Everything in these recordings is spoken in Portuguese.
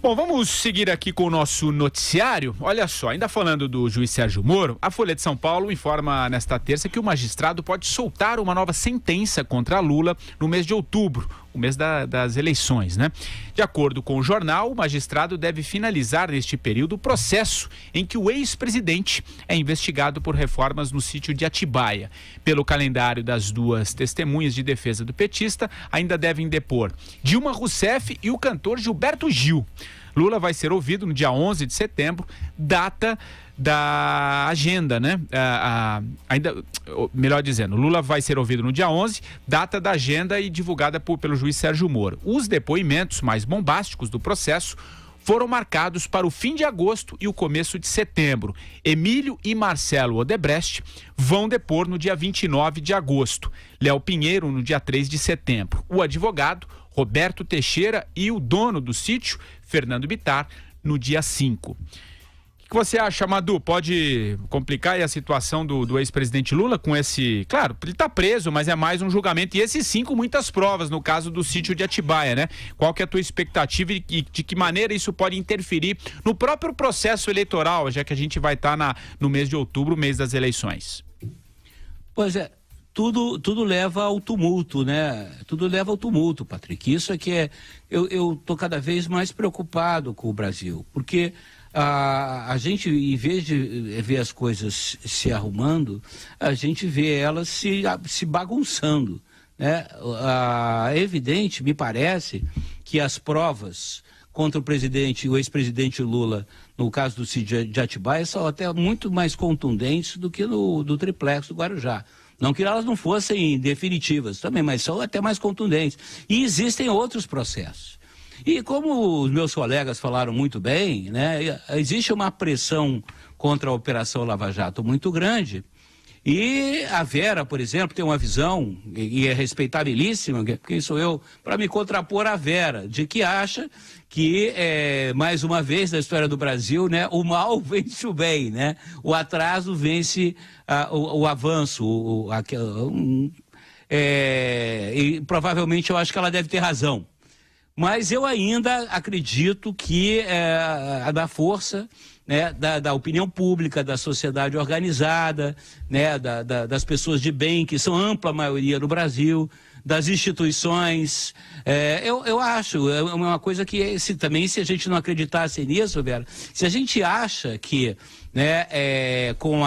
Bom, vamos seguir aqui com o nosso noticiário. Olha só, ainda falando do juiz Sérgio Moro, a Folha de São Paulo informa nesta terça que o magistrado pode soltar uma nova sentença contra Lula no mês de outubro, o mês das eleições, né? De acordo com o jornal, o magistrado deve finalizar neste período o processo em que o ex-presidente é investigado por reformas no sítio de Atibaia. Pelo calendário das duas testemunhas de defesa do petista, ainda devem depor Dilma Rousseff e o cantor Gilberto Gil. Lula vai ser ouvido no dia 11 de setembro, data da agenda, né? Melhor dizendo, Lula vai ser ouvido no dia 11, data da agenda e divulgada pelo juiz Sérgio Moro. Os depoimentos mais bombásticos do processo foram marcados para o fim de agosto e o começo de setembro. Emílio e Marcelo Odebrecht vão depor no dia 29 de agosto. Léo Pinheiro no dia 3 de setembro. O advogado Roberto Teixeira e o dono do sítio, Fernando Bittar, no dia 5. O que você acha, Madu? Pode complicar aí a situação do ex-presidente Lula com esse... Claro, ele está preso, mas é mais um julgamento. E esses 5, muitas provas, no caso do sítio de Atibaia, né? Qual que é a tua expectativa e de que maneira isso pode interferir no próprio processo eleitoral, já que a gente vai estar no mês de outubro, mês das eleições? Pois é. Tudo leva ao tumulto, né? Tudo leva ao tumulto, Patrick. Isso é que eu tô cada vez mais preocupado com o Brasil, porque a gente, em vez de ver as coisas se arrumando, a gente vê elas se bagunçando, né? É evidente, me parece, que as provas contra o ex-presidente Lula, no caso do sítio de Atibaia, são até muito mais contundentes do que do triplex do Guarujá. Não que elas não fossem definitivas também, mas são até mais contundentes. E existem outros processos. E como os meus colegas falaram muito bem, né, existe uma pressão contra a Operação Lava Jato muito grande. E a Vera, por exemplo, tem uma visão, e é respeitabilíssima, porque sou eu, para me contrapor à Vera, de que acha que, mais uma vez na história do Brasil, né, o mal vence o bem, né? O atraso vence o avanço. E provavelmente eu acho que ela deve ter razão. Mas eu ainda acredito que da força, né, da opinião pública, da sociedade organizada, né, das pessoas de bem, que são ampla maioria no Brasil, das instituições, eu acho, é uma coisa que também, se a gente não acreditasse nisso, Vera, se a gente acha que, né, com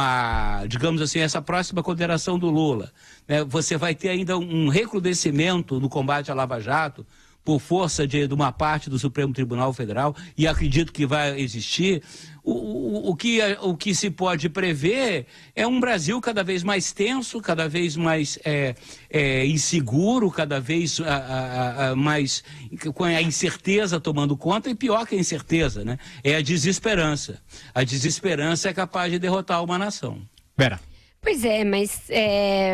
digamos assim, essa próxima condenação do Lula, né, você vai ter ainda um recrudescimento no combate à Lava Jato, por força de uma parte do Supremo Tribunal Federal, e acredito que vai existir, o que se pode prever é um Brasil cada vez mais tenso, cada vez mais inseguro, cada vez mais com a incerteza tomando conta, e pior que a incerteza, né? É a desesperança. A desesperança é capaz de derrotar uma nação. Vera. Pois é, mas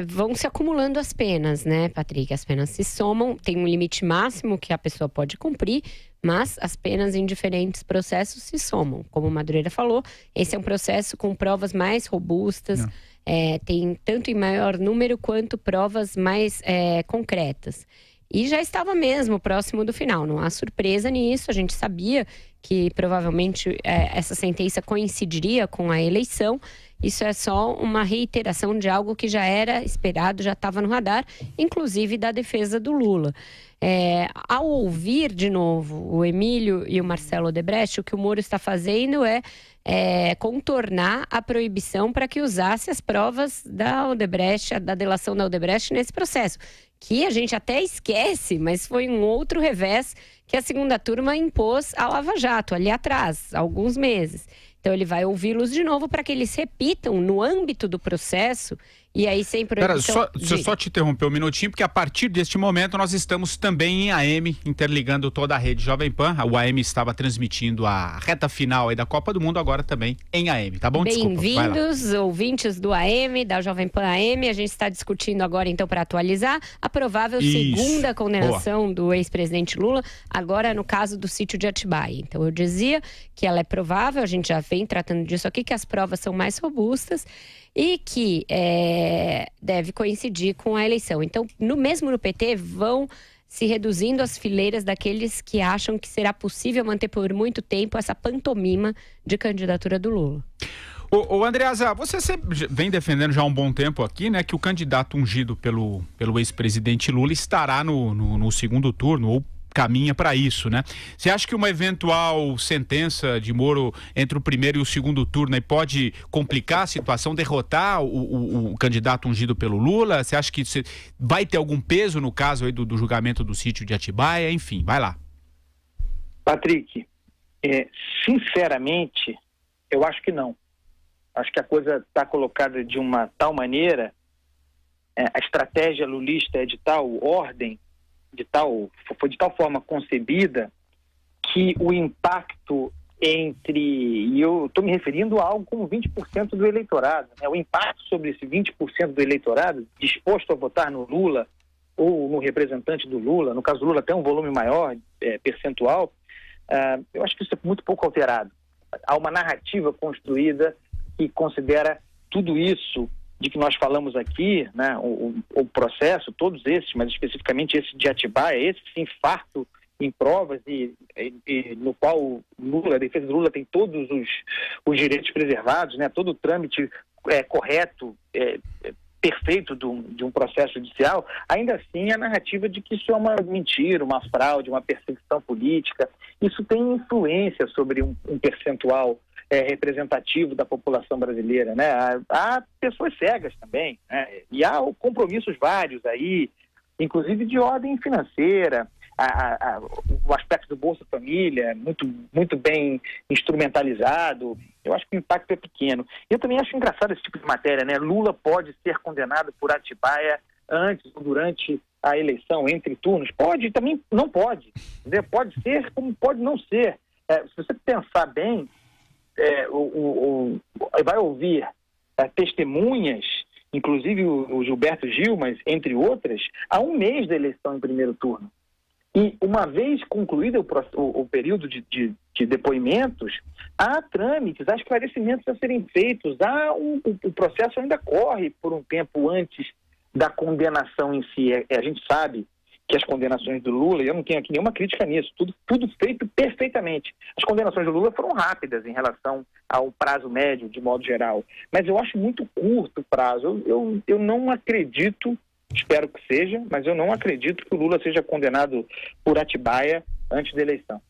vão se acumulando as penas, né, Patrick? As penas se somam, tem um limite máximo que a pessoa pode cumprir, mas as penas em diferentes processos se somam. Como o Madureira falou, esse é um processo com provas mais robustas, tem tanto em maior número quanto provas mais concretas. E já estava mesmo próximo do final, não há surpresa nisso, a gente sabia que provavelmente essa sentença coincidiria com a eleição. Isso é só uma reiteração de algo que já era esperado, já estava no radar, inclusive da defesa do Lula. Ao ouvir de novo o Emílio e o Marcelo Odebrecht, o que o Moro está fazendo é contornar a proibição para que usasse as provas da Odebrecht, da delação da Odebrecht nesse processo, que a gente até esquece, mas foi um outro revés que a segunda turma impôs à Lava Jato, ali atrás, há alguns meses. Então ele vai ouvi-los de novo para que eles repitam no âmbito do processo e aí sem proibição... Deixa eu só te interromper um minutinho, porque a partir deste momento nós estamos também em AM, interligando toda a rede Jovem Pan. O AM estava transmitindo a reta final aí da Copa do Mundo, agora também em AM, tá bom? Bem-vindos, ouvintes do AM, da Jovem Pan AM. A gente está discutindo agora, então, para atualizar, a provável segunda condenação do ex-presidente Lula, agora no caso do sítio de Atibaia. Então, eu dizia que ela é provável, a gente já vem tratando disso aqui, que as provas são mais robustas e que deve coincidir com a eleição. Então, mesmo no PT, vão se reduzindo às fileiras daqueles que acham que será possível manter por muito tempo essa pantomima de candidatura do Lula. Ô Andreasa, você sempre vem defendendo já há um bom tempo aqui, né, que o candidato ungido pelo ex-presidente Lula estará no segundo turno, ou caminha para isso, né? Você acha que uma eventual sentença de Moro entre o primeiro e o segundo turno aí pode complicar a situação, derrotar o candidato ungido pelo Lula? Você acha que vai ter algum peso no caso aí do julgamento do sítio de Atibaia? Enfim, vai lá. Patrick, sinceramente, eu acho que não. Acho que a coisa está colocada de uma tal maneira, a estratégia lulista é de tal ordem, foi de tal forma concebida, que o impacto e eu estou me referindo a algo como 20% do eleitorado, né? O impacto sobre esse 20% do eleitorado disposto a votar no Lula ou no representante do Lula, no caso do Lula até um volume maior, percentual, eu acho que isso é muito pouco alterado. Há uma narrativa construída que considera tudo isso de que nós falamos aqui, né, o processo, todos esses, mas especificamente esse de Atibaia, esse sim, farto em provas e no qual a defesa do Lula tem todos os direitos preservados, né, todo o trâmite correto, perfeito de um processo judicial, ainda assim a narrativa de que isso é uma mentira, uma fraude, uma perseguição política, isso tem influência sobre um percentual representativo da população brasileira, né? Há pessoas cegas também, né? E há compromissos vários aí, inclusive de ordem financeira, o aspecto do Bolsa Família, muito bem instrumentalizado. Eu acho que o impacto é pequeno. Eu também acho engraçado esse tipo de matéria, né? Lula pode ser condenado por Atibaia antes ou durante a eleição, entre turnos. Pode, também não pode. Pode ser como pode não ser. Se você pensar bem, vai ouvir testemunhas, inclusive o Gilberto Gil, mas entre outras, há um mês da eleição em primeiro turno. E uma vez concluído o período de depoimentos, há trâmites, há esclarecimentos a serem feitos, o processo ainda corre por um tempo antes da condenação em si. A gente sabe que as condenações do Lula, e eu não tenho aqui nenhuma crítica nisso, tudo feito perfeitamente. As condenações do Lula foram rápidas em relação ao prazo médio, de modo geral. Mas eu acho muito curto o prazo. Eu não acredito, espero que seja, mas eu não acredito que o Lula seja condenado por Atibaia antes da eleição.